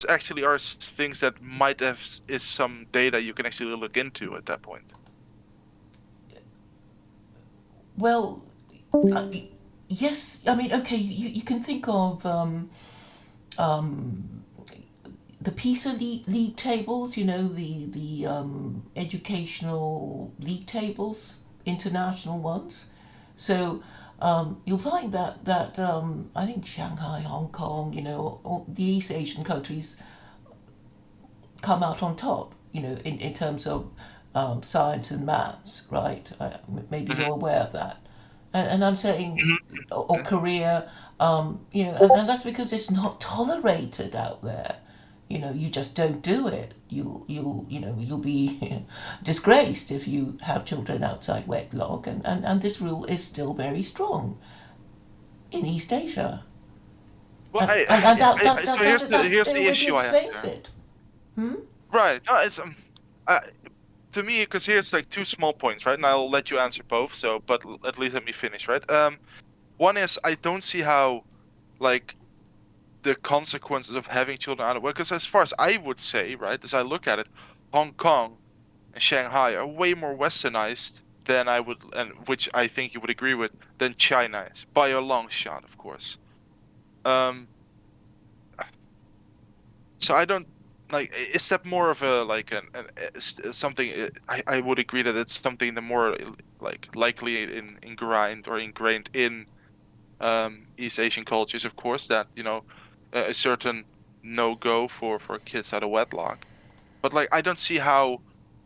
actually are things that might have is some data you can actually look into at that point. Well, uh, yes. I mean, okay. You can think of um, the PISA league tables. You know, the educational league tables, international ones. So you'll find that I think Shanghai, Hong Kong, all the East Asian countries come out on top. In terms of science and maths, right? Maybe Hmm. you're aware of that. And I'm saying, Hmm. or Korea, and that's because it's not tolerated out there. You just don't do it. You'll be disgraced if you have children outside wedlock, and this rule is still very strong in East Asia, Well, and so here's that the maybe issue I have explains there. it. Hmm? Right. No, it's uh, to me, because here's like two small points, right? And I'll let you answer both. So, but at least let me finish, right? One is I don't see how like the consequences of having children out of work. Because as far as I would say, right, as I look at it, Hong Kong and Shanghai are way more westernized than I would, and which I think you would agree with, than China is by a long shot, of course. Um, so I don't like. Is that more of a like something? I would agree that it's something the more like likely in grind or ingrained in East Asian cultures, of course, that a certain no go for kids out of wedlock. But like I don't see how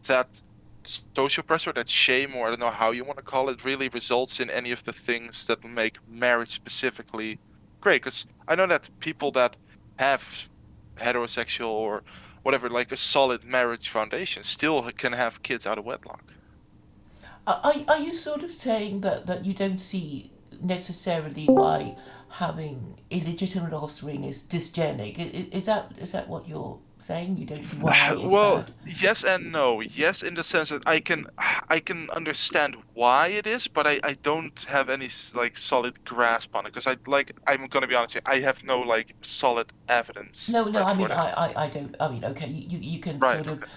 that social pressure, that shame, or I don't know how you want to call it, really results in any of the things that make marriage specifically great. Because I know that people that have heterosexual or whatever, like a solid marriage foundation, still can have kids out of wedlock. Are you sort of saying that you don't see necessarily why having illegitimate offspring is dysgenic? Is that what you're saying? You don't see why it's Well, bad? yes and no. Yes, in the sense that I can understand why it is, but I don't have any like solid grasp on it because I'm gonna be honest here, I have no like solid evidence, No, no. right, I for mean, that. I don't. I mean, okay. You can Right, sort of okay.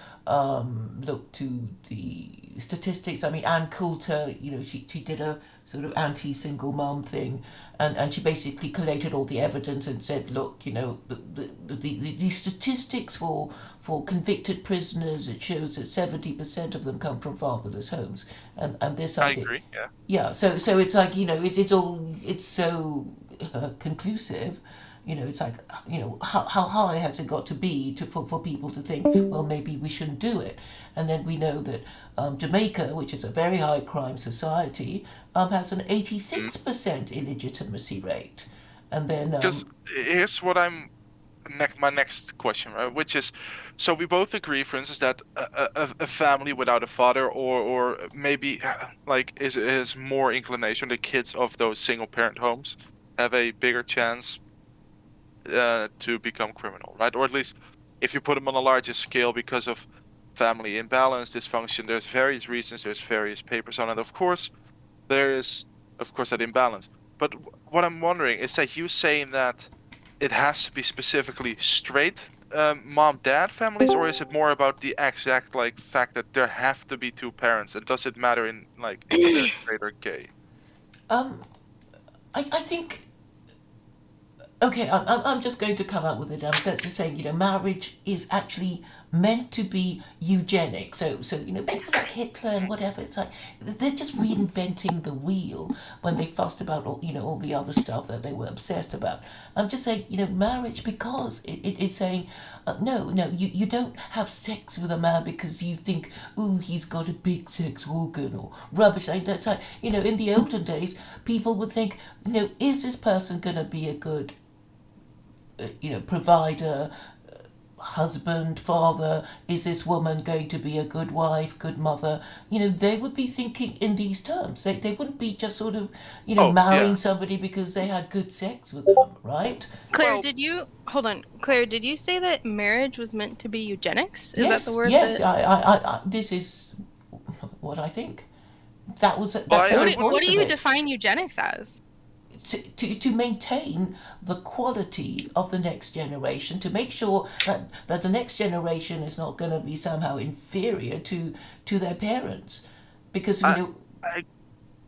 look to the statistics. I mean, Ann Coulter, she did a sort of anti-single mom thing, and she basically collated all the evidence and said, look, the statistics for convicted prisoners, it shows that 70% of them come from fatherless homes, and this I idea, agree, yeah. yeah. So it's like it's so conclusive. It's like, how high has it got to be for people to think, well, maybe we shouldn't do it. And then we know that Jamaica, which is a very high crime society, has an Mm. 86% illegitimacy rate. And then Because here's what my next question, right? Which is, so we both agree, for instance, that a family without a father, or maybe like is more inclination, the kids of those single parent homes have a bigger chance to become criminal, right? Or at least if you put them on a larger scale because of family imbalance, dysfunction, there's various reasons, there's various papers on it. Of course, there is, of course, that imbalance. But what I'm wondering is that you saying that it has to be specifically straight mom-dad families, or is it more about the exact like fact that there have to be two parents, and does it matter in like if they're straight or gay? um, I think, okay, I'm just going to come out with it. I'm just saying, marriage is actually meant to be eugenic. So people like Hitler and whatever, it's like they're just reinventing the wheel when they fussed about all the other stuff that they were obsessed about. I'm just saying, marriage, because it's saying, no, you don't have sex with a man because you think, ooh, he's got a big sex organ or rubbish. Like that's like, in the olden days, people would think, is this person going to be a good provider, husband, father? Is this woman going to be a good wife, good mother? They would be thinking in these terms. They wouldn't be just sort of, Oh, marrying yeah. somebody because they had good sex with them, right? Claire, Well, did you hold on? Claire, did you say that marriage was meant to be eugenics? Is that the Yes, word yes. that This is what I think. well, That's I, the I whole would. what point do of you it. define eugenics as? to maintain the quality of the next generation, to make sure that the next generation is not going to be somehow inferior to their parents, because I, I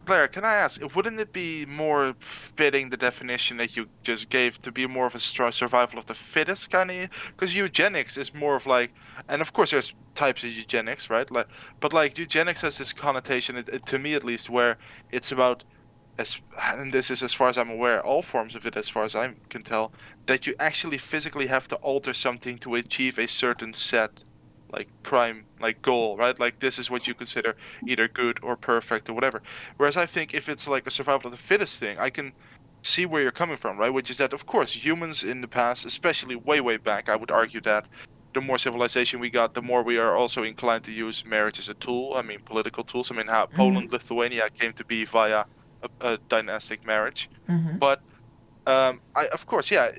Blair, can I ask, wouldn't it be more fitting the definition that you just gave to be more of a survival of the fittest kind of? Because eugenics is more of like, and of course there's types of eugenics, right? Like, but like eugenics has this connotation, to me at least, where it's about as, and this is as far as I'm aware, all forms of it, as far as I can tell, that you actually physically have to alter something to achieve a certain set, like prime, like goal, right? Like this is what you consider either good or perfect or whatever. Whereas I think if it's like a survival of the fittest thing, I can see where you're coming from, right? Which is that, of course, humans in the past, especially way, way back, I would argue that the more civilization we got, the more we are also inclined to use marriage as a tool. I mean, political tools. I mean, how Mhm. Poland, Lithuania came to be via a dynastic marriage. Mhm. But I of course, yeah,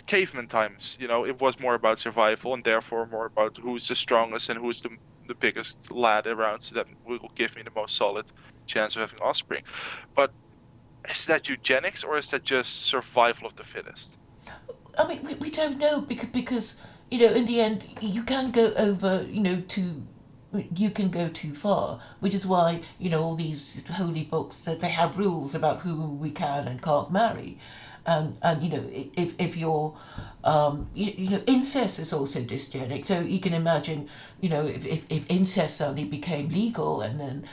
caveman times, it was more about survival and therefore more about who's the strongest and who's the biggest lad around, so that will give me the most solid chance of having offspring. But is that eugenics or is that just survival of the fittest? I mean, we don't know, because in the end you can go over, you can go too far, which is why all these holy books, that they have rules about who we can and can't marry, and if you're incest is also dysgenic. So you can imagine, if incest suddenly became legal, and then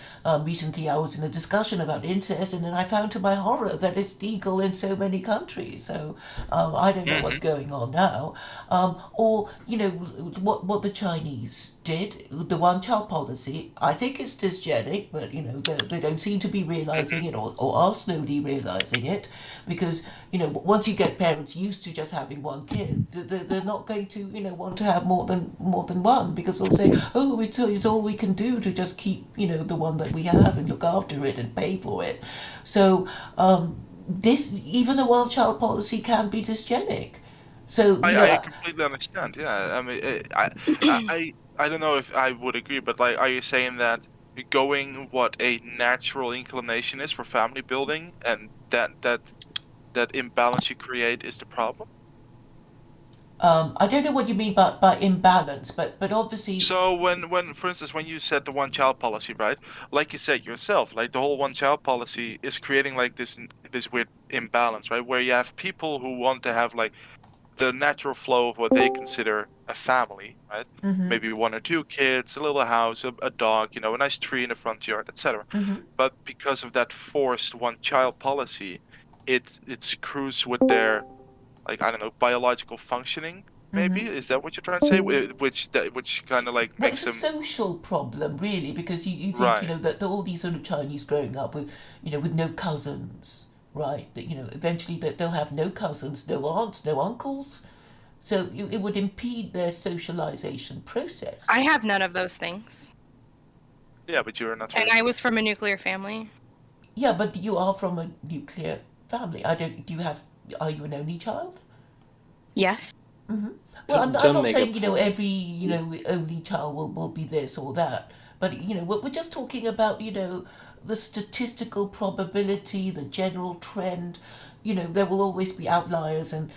recently I was in a discussion about incest, and then I found to my horror that it's legal in so many countries. So I don't know what's Hmm. going on now. Or what the Chinese did, the one-child policy. I think it's dysgenic, but they don't seem to be realizing Hmm. it, or are slowly realizing it, because once you get parents used to just having one kid, they're not going to want to have more than one, because they'll say, oh, it's all we can do to just keep the one that we have and look after it and pay for it. So this, even a one-child policy can be dysgenic. So I completely understand. Yeah, I mean, I don't know if I would agree, but like, are you saying that going what a natural inclination is for family building, and that imbalance you create is the problem? I don't know what you mean by imbalance, but obviously. So for instance, when you said the one child policy, right? Like you said yourself, like the whole one child policy is creating like this weird imbalance, right? Where you have people who want to have like the natural flow of what they consider a family, right? Hmm. Maybe one or two kids, a little house, a dog, a nice tree in the front yard, etc. Hmm. But because of that forced one child policy, it screws with their, like, I don't know, biological functioning. Maybe Hmm. is that what you're trying to say? Which kind of like Well, it's makes a them social problem, really, because you think, right. that all these sort of Chinese growing up with, with no cousins, right? That, eventually that they'll have no cousins, no aunts, no uncles. So it would impede their socialization I process. have none of those things. Yeah, but you're not And I racist. was from a nuclear family. Yeah, but you are from a nuclear family. I don't. Do you have? Are you an only child? Yes. Hmm. Well, To, I'm to not make a saying point. every only child will be this or that, but we're just talking about the statistical probability, the general trend. There will always be outliers and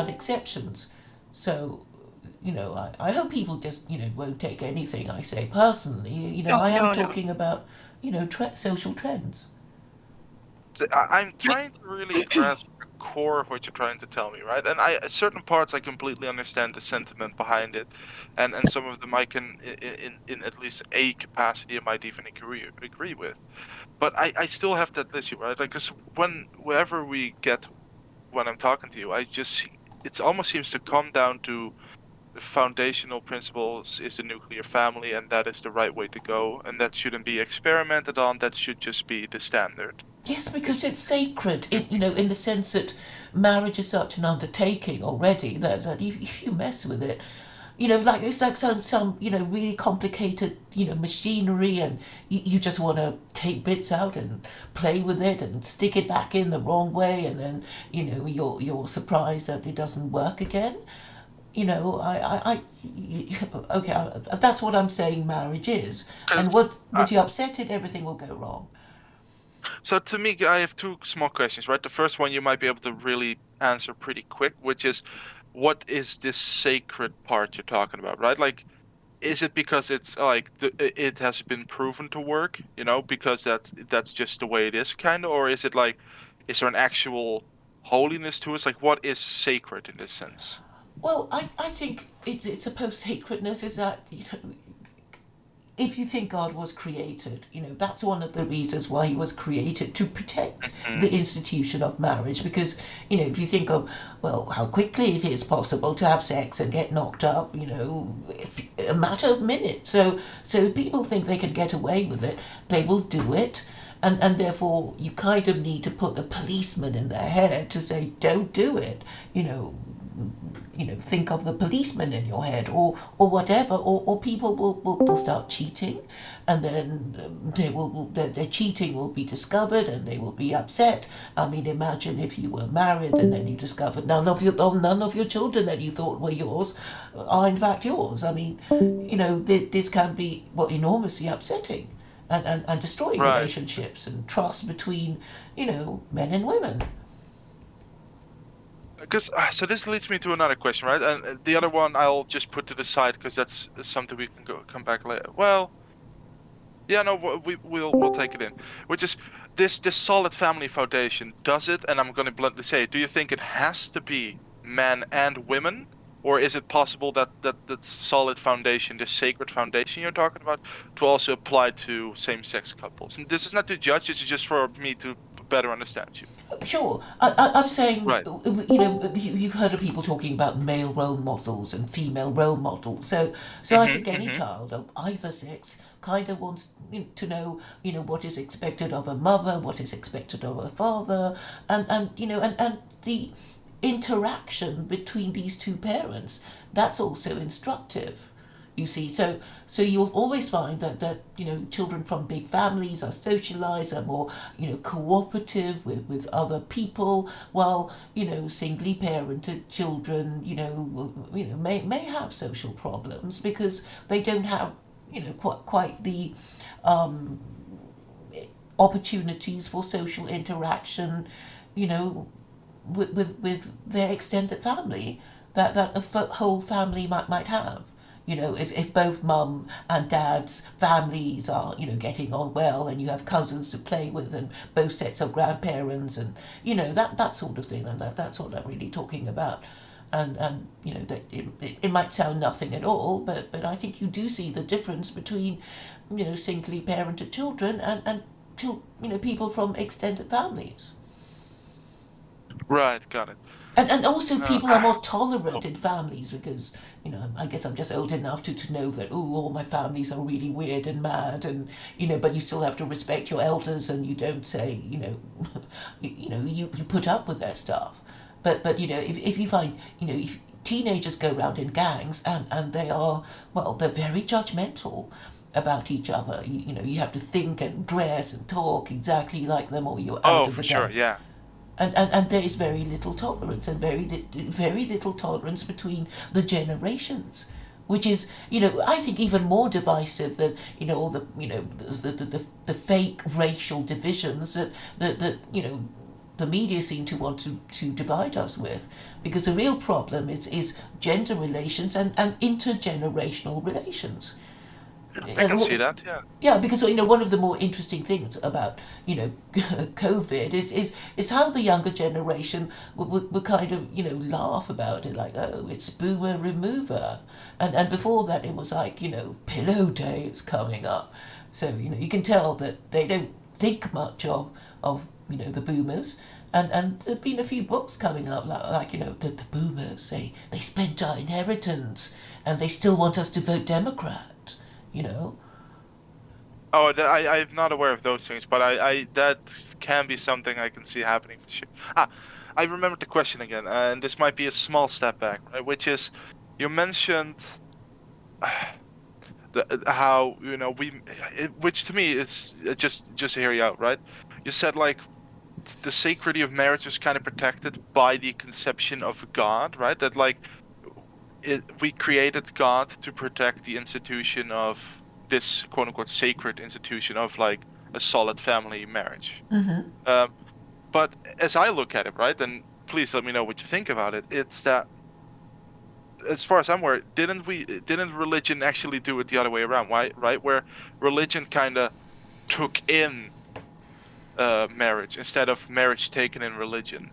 exceptions. So I hope people just won't take anything I say personally. Oh, I am no, no. talking about social trends. I'm trying to really grasp the core of what you're trying to tell me, right? And certain parts I completely understand the sentiment behind it, and some of them I can, in at least a capacity, I might even agree with. But I still have that issue, right? Like, 'cause whenever we get when I'm talking to you, it almost seems to come down to the foundational principles is the nuclear family, and that is the right way to go, and that shouldn't be experimented on. That should just be the standard. Yes, because Is it's sacred. In the sense that marriage is such an undertaking already, that if you mess with it, like it's like some really complicated machinery, and you just want to take bits out and play with it and stick it back in the wrong way, and then you're surprised that it doesn't work again. Okay, that's what I'm saying marriage is. And because once you upset it, everything will go wrong. So to me, I have two small questions, right? The first one you might be able to really answer pretty quick, which is, what is this sacred part you're talking about, right? Like, is it because it's like it has been proven to work, because that's just the way it is, kind of, or is it like, is there an actual holiness to it? Like, what is sacred in this sense? Well, I think it's a post-sacredness is that, if you think God was created, that's one of the reasons why he was created, to protect Hmm. the institution of marriage. Because, if you think of, well, how quickly it is possible to have sex and get knocked up, if, a matter of minutes. So if people think they can get away with it, they will do it. And therefore, you kind of need to put a policeman in their head to say, don't do it. Think of the policeman in your head, or whatever, or people will start cheating, and then their cheating will be discovered and they will be upset. I mean, imagine if you were married and then you discovered none of your children that you thought were yours are in fact yours. I mean, this can be, well, enormously upsetting, and destroying Right. relationships and trust between men and women. Because so this leads me to another question, right? And the other one I'll just put to the side because that's something we can come back later. Well, yeah, no, we'll take it in. Which is this solid family foundation. Does it? And I'm going to bluntly say, do you think it has to be men and women, or is it possible that solid foundation, this sacred foundation you're talking about, to also apply to same-sex couples? And this is not to judge. This is just for me to better understand you. Sure, I'm saying, Right. you've heard of people talking about male role models and female role models. So I Mm-hmm. think any Mm-hmm. child of either sex kind of wants to know, what is expected of a mother, what is expected of a father, and the interaction between these two parents. That's also instructive. You see, so you'll always find that children from big families are socialized, are more cooperative with other people, while singly parented children may have social problems because they don't have quite the opportunities for social interaction, with their extended family that whole family might have. If both mum and dad's families are getting on well, and you have cousins to play with and both sets of grandparents, and that sort of thing, and that's what I'm really talking about. And that it might sound nothing at all, but I think you do see the difference between singly parented children and people from extended families. Right. Got it. And also, Uh, people are more oh, tolerant in families because, I guess I'm just old enough to know that, oh, all my families are really weird and mad, and, but you still have to respect your elders, and you don't say, you put up with their stuff. But if you find, if teenagers go around in gangs, and they are, well, they're very judgmental about each other. You have to think and dress and talk exactly like them, or you're out oh, of for the sure. gang. Yeah. And there is very little tolerance, and very little tolerance between the generations, which is, I think, even more divisive than all the the fake racial divisions that the media seem to want to divide us with, because the real problem is gender relations and intergenerational relations. I can And see that. Yeah. yeah, because one of the more interesting things about COVID is how the younger generation would kind of laugh about it, like, oh, it's boomer remover, and before that it was like pillow day is coming up, so you can tell that they don't think much of the boomers. And there've been a few books coming up, like the boomers, they spent our inheritance and they still want us to vote Democrat, you know. Oh, I'm not aware of those things, but I that can be something I can see happening for sure. Ah, I remembered the question again, and this might be a small step back, right? Which is, you mentioned how which to me is just to hear you out, right? You said like the sacredity of marriage was kind of protected by the conception of God, right? That like we created God to protect the institution of this quote unquote sacred institution of like a solid family marriage. Mm-hmm. But as I look at it, right, and please let me know what you think about it. It's that, as far as I'm aware, didn't religion actually do it the other way around? Why, right? Where religion kind of took in marriage instead of marriage taken in religion.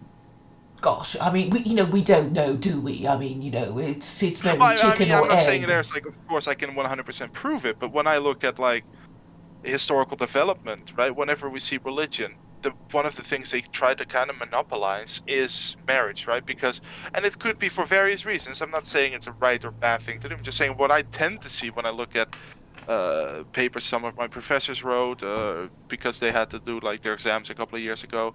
Gosh, I mean, we don't know, do we? I mean, it's very I chicken mean, I'm or not saying egg. there's like, of course, I can 100% prove it, but when I look at like historical development, right? Whenever we see religion, one of the things they try to kind of monopolize is marriage, right? Because, and it could be for various reasons. I'm not saying it's a right or bad thing to do. I'm just saying what I tend to see when I look at papers some of my professors wrote because they had to do like their exams a couple of years ago,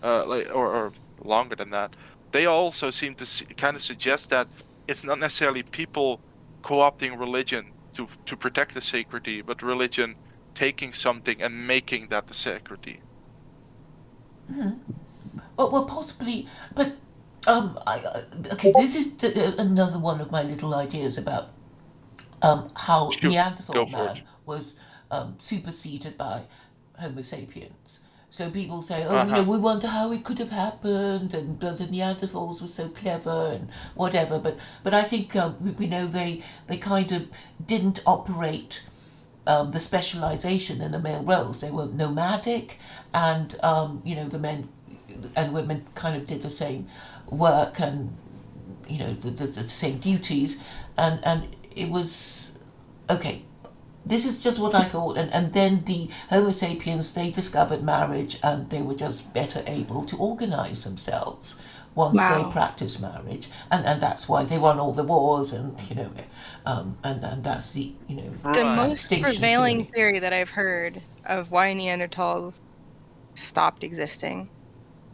or longer than that. They also seem to kind of suggest that it's not necessarily people co-opting religion to protect the sacredity, but religion taking something and making that the sacredity. Well, possibly, but okay. This is another one of my little ideas about how Shoot, go Neanderthal for it. man was superseded by Homo sapiens. So people say, oh, Uh-huh. we wonder how it could have happened, and the Neanderthals were so clever and whatever. But I think we know they kind of didn't operate the specialization in the male roles. They were nomadic, and the men and women kind of did the same work, and the same duties, and it was okay. This is just what I thought, and then the Homo sapiens, they discovered marriage, and they were just better able to organize themselves once they Wow. practiced marriage, and that's why they won all the wars, and and that's the The Right. most extinction prevailing theory. theory that I've heard of why Neanderthals stopped existing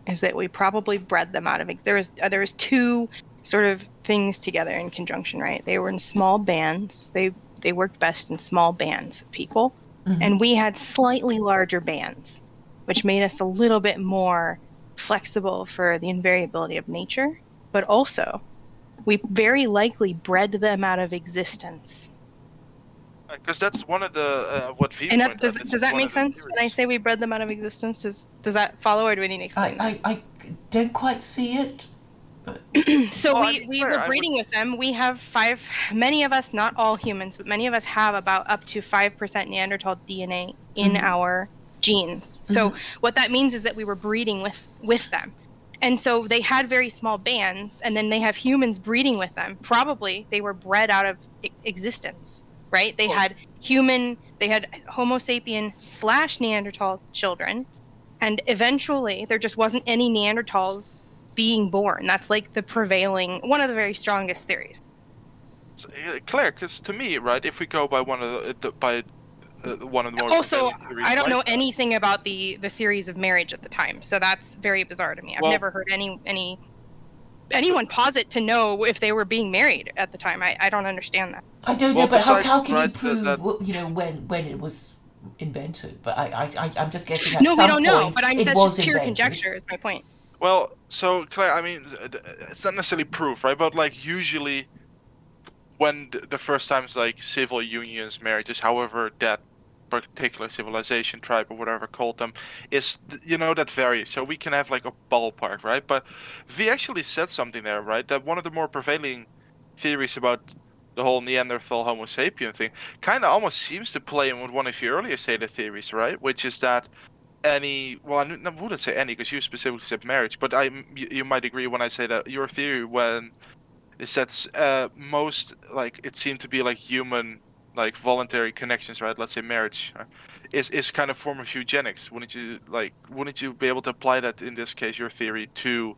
is that we probably bred them out of there was two sort of things together in conjunction, right? They were in small bands. They worked best in small bands of people, and we had slightly larger bands, which made us a little bit more flexible for the invariability of nature, but also we very likely bred them out of existence. Because that's one of the what V And pointed out. It's does that one make of the sense when I theories. say we bred them out of existence? Does that follow, or do we need to explain that? I don't quite see it, but So Well, I we, mean, we Claire, were I breeding would. with them. We have many of us, not all humans, but many of us have about up to 5% Neanderthal DNA in our genes. So what that means is that we were breeding with them. And so they had very small bands, and then they have humans breeding with them. Probably they were bred out of existence, right? They Well, had Homo sapien / Neanderthal children, and eventually there just wasn't any Neanderthals being born. That's like one of the very strongest theories. Claire, because to me, right, if we go by one of one of the more Also, prevailing theories I don't like know that. anything about the theories of marriage at the time, so that's very bizarre to me. I've Well, never heard anyone posit to know if they were being married at the time. I don't understand that. I don't know. well, But how besides, can you right, prove that when it was invented? But I'm just guessing at No, we some don't know, point but it that's was just pure invented. conjecture is my point. well, so Claire, I mean, it's not necessarily proof, right? But like usually when the first times like civil unions, marriages, however that particular civilization, tribe, or whatever called them, is that varies. So we can have like a ballpark, right? But V actually said something there, right? That one of the more prevailing theories about the whole Neanderthal Homo sapien thing kind of almost seems to play in with one of your earlier stated theories, right? Which is that well, I wouldn't say any because you specifically said marriage, but you might agree when I say that your theory when is that most like it seemed to be like human like voluntary connections, right? Let's say marriage, is kind of form of eugenics. Wouldn't you be able to apply that in this case, your theory, to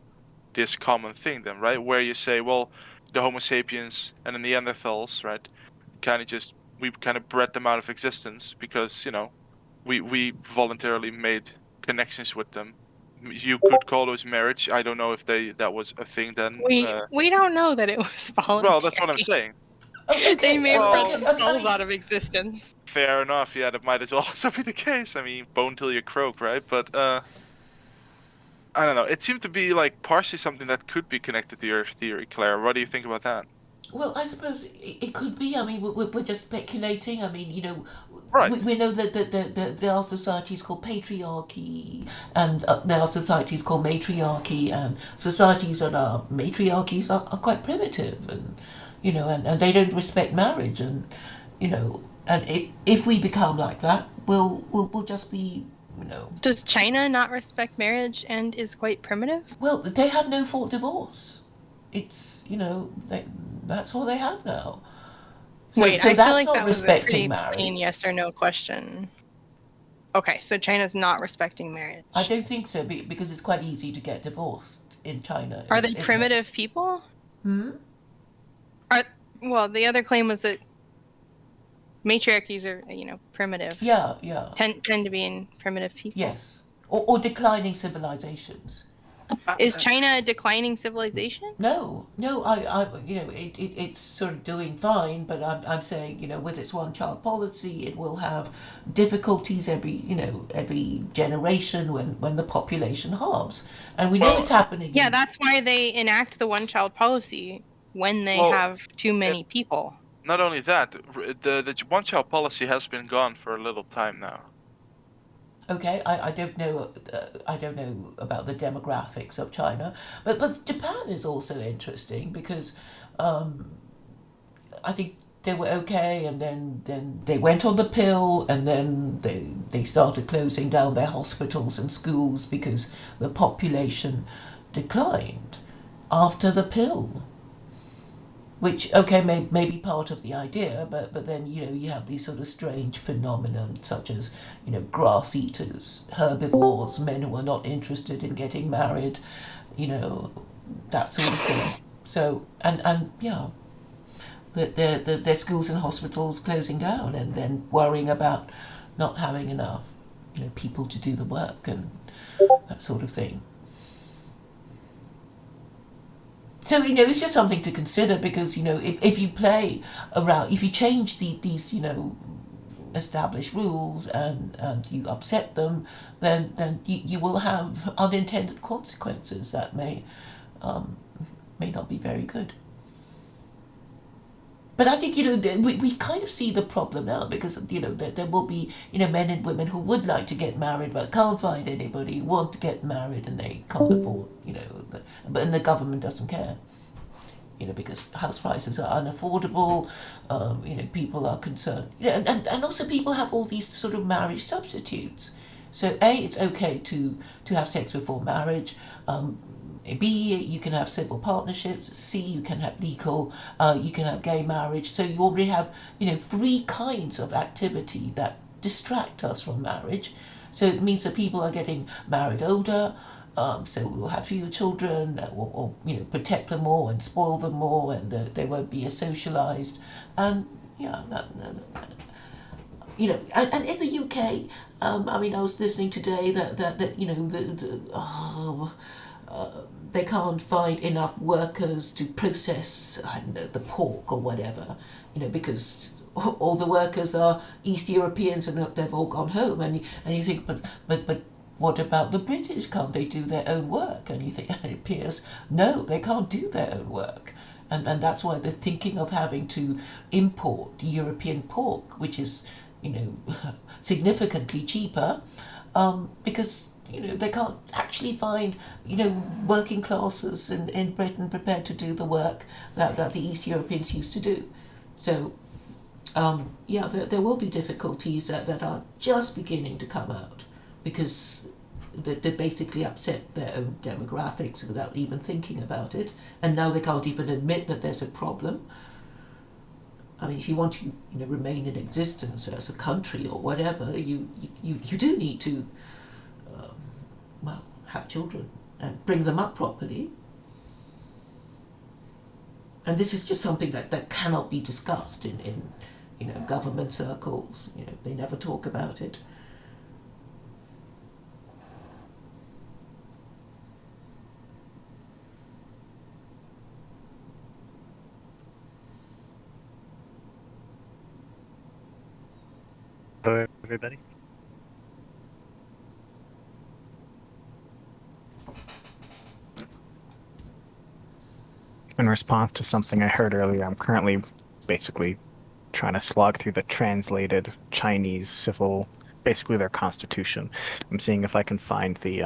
this common thing then, right? Where you say, well, the Homo sapiens and the Neanderthals, right, we kind of bred them out of existence because we voluntarily made connections with them. You could call those marriage. I don't know if that was a thing then. We don't know that it was Well, that's what I'm voluntary. saying. Oh, They okay. may have bred Well, themselves out of existence. fair enough. Yeah, that might as well also be the case. I mean, bone till you croak, right? But I don't know. It seemed to be like partially something that could be connected to your theory, Claire. What do you think about that? Well, I suppose it could be. I mean, we're just speculating. I mean, Right. we know that there are societies called patriarchy, and there are societies called matriarchy, and societies that are matriarchies are quite primitive, and and they don't respect marriage, and and if we become like that, we'll just be Does China not respect marriage and is quite primitive? well, they have no fault divorce. It's that's all they have now. Wait, So I feel that's like not that was a respecting pretty plain marriage. yes or no question. Okay, so China's not respecting marriage. I don't think so because it's quite easy to get divorced in China, Are they isn't it? primitive people? Hmm? Are well, the other claim was that matriarchies are, primitive. Yeah, yeah, Tend to be in primitive people. yes. Or declining civilizations. Is China a declining civilization? No, no, it's sort of doing fine, but I'm saying, with its one-child policy, it will have difficulties every generation when the population halves, and we know Well, it's happening. Yeah, that's why they enact the one-child policy when they well, have too it, many people. not only that, the one-child policy has been gone for a little time now. Okay, I don't know. I don't know about the demographics of China, but Japan is also interesting because I think they were okay, and then they went on the pill, and then they started closing down their hospitals and schools because the population declined after the pill. Which may be part of the idea, but then you have these sort of strange phenomenon such as grass eaters, herbivores, men who are not interested in getting married, you know that sort of thing. So and yeah, their schools and hospitals closing down, and then worrying about not having enough people to do the work and that sort of thing. So it's just something to consider because if you play around, if you change these established rules and you upset them, then you will have unintended consequences that may not be very good. But I think we kind of see the problem now because there will be men and women who would like to get married but can't find anybody who want to get married, and they can't afford but and the government doesn't care because house prices are unaffordable. People are concerned. And also people have all these sort of marriage substitutes. So it's okay to have sex before marriage. B, you can have civil partnerships. C, you can have legal. You can have gay marriage. So you already have three kinds of activity that distract us from marriage. So it means that people are getting married older. So we'll have fewer children that will protect them more and spoil them more, and they won't be as socialized. And yeah, and in the UK, I was listening today that they can't find enough workers to process, I don't know, the pork or whatever, because all the workers are East Europeans and they've all gone home, and you think, but what about the British? Can't they do their own work? And you think, and it appears, no, they can't do their own work. And that's why they're thinking of having to import European pork, which is, significantly cheaper, because, they can't actually find, working classes in Britain prepared to do the work that the East Europeans used to do. So, there will be difficulties that are just beginning to come out because they basically upset their own demographics without even thinking about it, and now they can't even admit that there's a problem. I mean, if you want to remain in existence as a country or whatever, you do need to have children and bring them up properly. And this is just something that cannot be discussed in government circles. They never talk about it. Hello, everybody. In response to something I heard earlier, I'm currently basically trying to slog through the translated Chinese civil, basically their constitution. I'm seeing if I can find the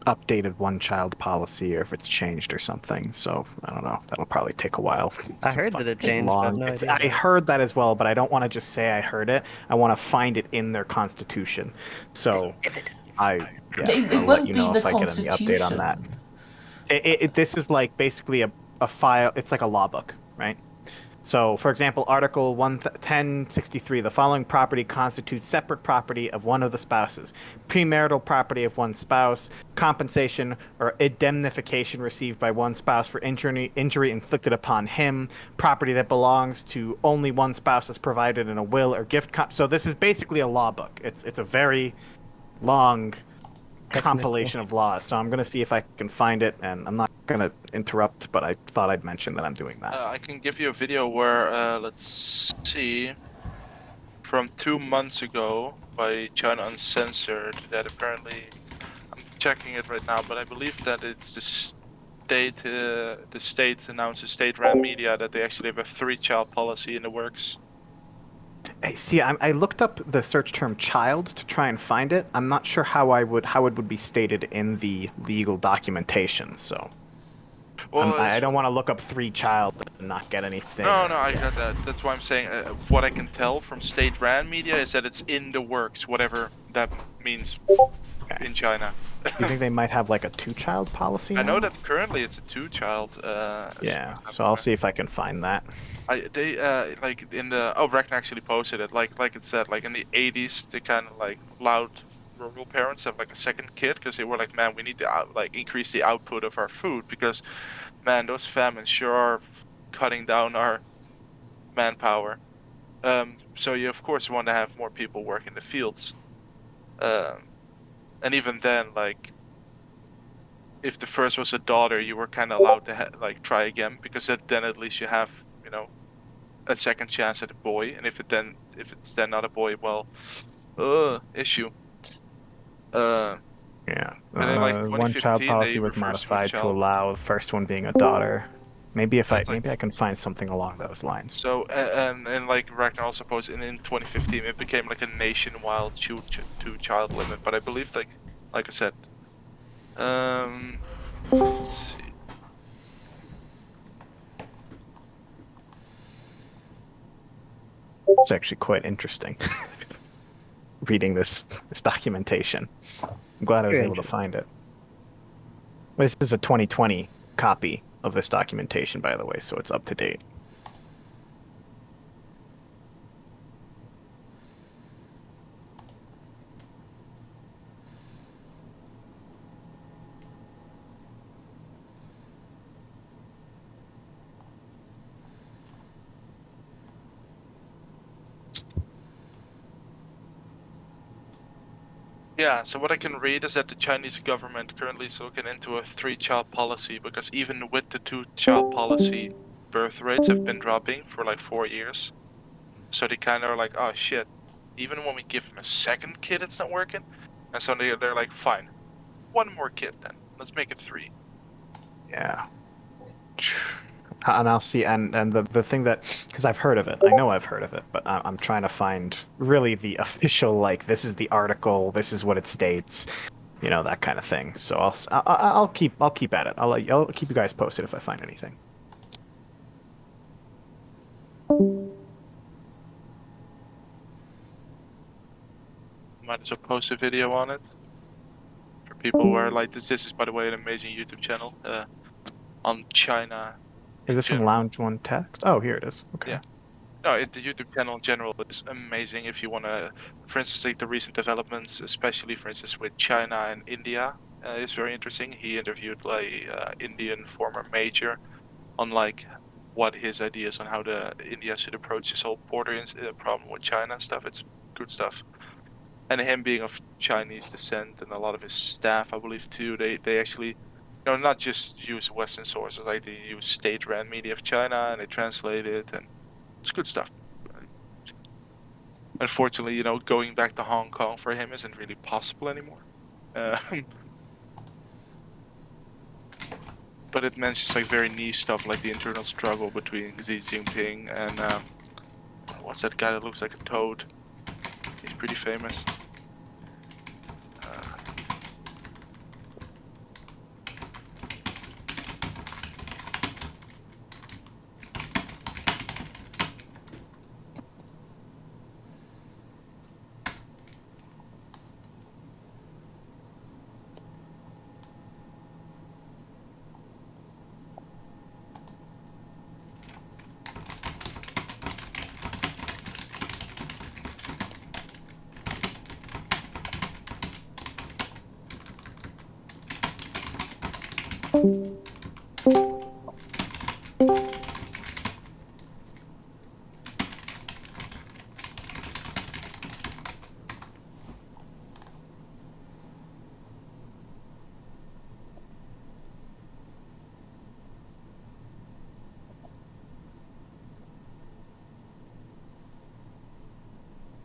updated one-child policy or if it's changed or something. So I don't know. That'll probably take a while. I It's heard that it changed. I have no idea I about it. heard that as well, but I don't want to just say I heard it. I want to find it in their constitution. So I'll It let won't you be know the if I get any update on that. Constitution. This is like basically a file. It's like a law book, right? So, for example, Article 1063, the following property constitutes separate property of one of the spouses. Premarital property of one spouse, compensation or indemnification received by one spouse for injury inflicted upon him, property that belongs to only one spouse is provided in a will or gift. So this is basically a law book. It's a very long compilation of laws. So I'm going to see if I can find it, and I'm not going to interrupt, but I thought I'd mention that I'm doing that. I can give you a video where, let's see, from 2 months ago by China Uncensored, that apparently, I'm checking it right now, but I believe that it's the state announces, state-run media, that they actually have a 3-child policy in the works. Hey, see, I looked up the search term "child" to try and find it. I'm not sure how it would be stated in the legal documentation. So Well, I don't want to look up 3-child and not get anything. No, I got that. That's why I'm saying what I can tell from state-ran media is that it's in the works, whatever that means Okay. in China. You think they might have like a 2-child policy? I know now? that currently it's a 2-child. Yeah, so I'll see if I can find that. They like in the Ragnar actually posted it. Like it said, like in the 80s, they kind of like allowed rural parents to have like a second kid because they were like, man, we need to increase the output of our food because, man, those famines sure are cutting down our manpower. So you of course want to have more people work in the fields. And even then, like, if the first was a daughter, you were kind of allowed to like try again because then at least you have, you know, a second chance at a boy. And if it's then not a boy, well, issue. Yeah. And then, like, One-child 2015, policy they was reversed modified to one-child. allow the first one being a daughter. Maybe Sounds like- I can find something along those lines. So and like Ragnar also posted, in 2015 it became like a nationwide two-child limit. But I believe like I said, let's see. It's actually quite interesting reading this documentation. I'm glad I was Very able to find it. This is a 2020 copy of this documentation, by the way, so it's up to date. Yeah, so what I can read is that the Chinese government currently is looking into a 3-child policy because even with the 2-child policy, birth rates have been dropping for like 4 years. So they kind of are like, oh shit, even when we give them a second kid, it's not working. And so they're like, fine, one more kid then. Let's make it 3. Yeah. And I'll see, and the thing that, because I've heard of it, I know I've heard of it, but I'm trying to find really the official, like, this is the article, this is what it states, you know, that kind of thing. So I'll keep at it. I'll keep you guys posted if I find anything. Might as well post a video on it for people who are like this. This is, by the way, an amazing YouTube channel on China. Is this some general. Lounge One text? Oh, here it is. Okay. Yeah. No, the YouTube channel in general is amazing if you want to, for instance, like the recent developments, especially, for instance, with China and India, is very interesting. He interviewed like Indian former major on like what his ideas on how India should approach this whole border problem with China and stuff. It's good stuff. And him being of Chinese descent and a lot of his staff, I believe too, they actually, you know, not just use Western sources, like they use state-run media of China and they translate it, and it's good stuff. Unfortunately, you know, going back to Hong Kong for him isn't really possible anymore. But it mentions like very niche stuff like the internal struggle between Xi Jinping and What's that guy that looks like a toad? He's pretty famous.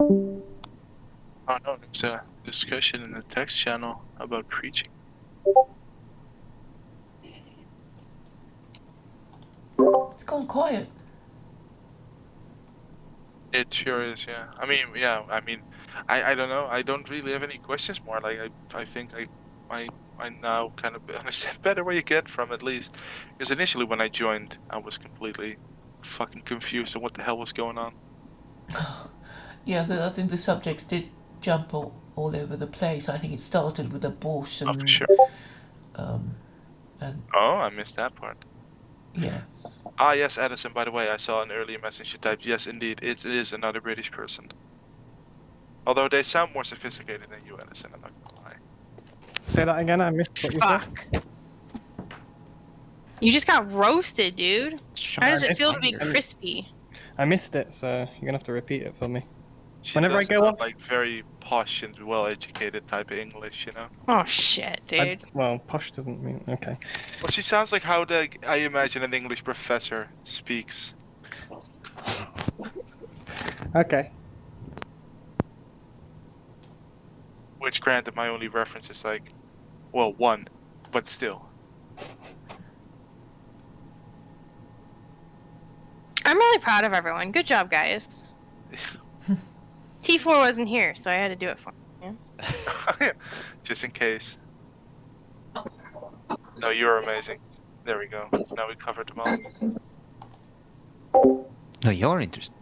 Oh no, there's a discussion in the text channel about preaching. It's gone quiet. It sure is, yeah. I mean, yeah. I mean, I don't know. I don't really have any questions more. Like I think I now kind of understand better where you get from at least. Because initially when I joined, I was completely fucking confused on what the hell was going on. Yeah, I think the subjects did jump all over the place. I think it started with abortion. Oh, for sure. And Oh, I missed that part. yes. Ah, yes, Edison. By the way, I saw an earlier message you typed. Yes, indeed, it is another British person. Although they sound more sophisticated than you, Edison. I'm not gonna lie. Say that again. I missed what you said. Fuck. You just got roasted, dude. How does it feel to be crispy? I missed it, so you're gonna have to repeat it for me. She Whenever I does go sound off- like very posh and well-educated type of English, you know. Oh shit, dude. Well, posh doesn't mean okay. Well, she sounds like how I imagine an English professor speaks. Okay. Which, granted, my only reference is like, well, one, but still. I'm really proud of everyone. Good job, guys. T4 wasn't here, so I had to do it for him. Just in case. No, you're amazing. There we go. Now we covered them all. No, you're interesting.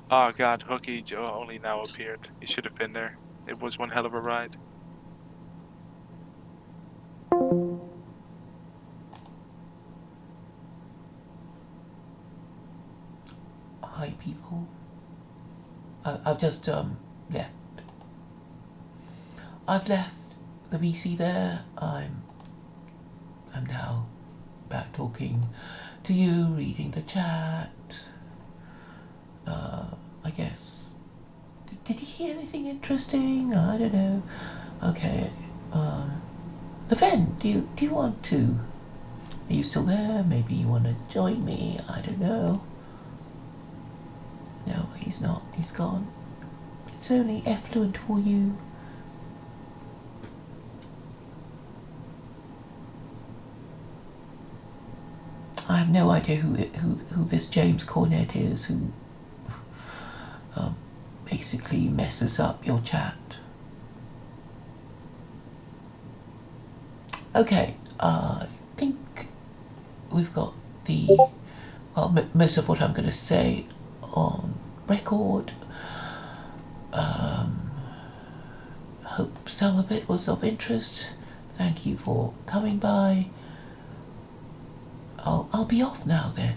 Oh god, Hooky Joe only now appeared. He should have been there. It was one hell of a ride. Hi, people. I've just left. I've left the VC there. I'm now back talking to you, reading the chat. I guess. Did you hear anything interesting? I don't know. Okay. Leven, do you want to? Are you still there? Maybe you want to join me. I don't know. No, he's not. He's gone. It's only effluent for you. I have no idea who this James Cornett is, who basically messes up your chat. Okay, I think we've got most of what I'm going to say on record. Hope some of it was of interest. Thank you for coming by. I'll be off now then.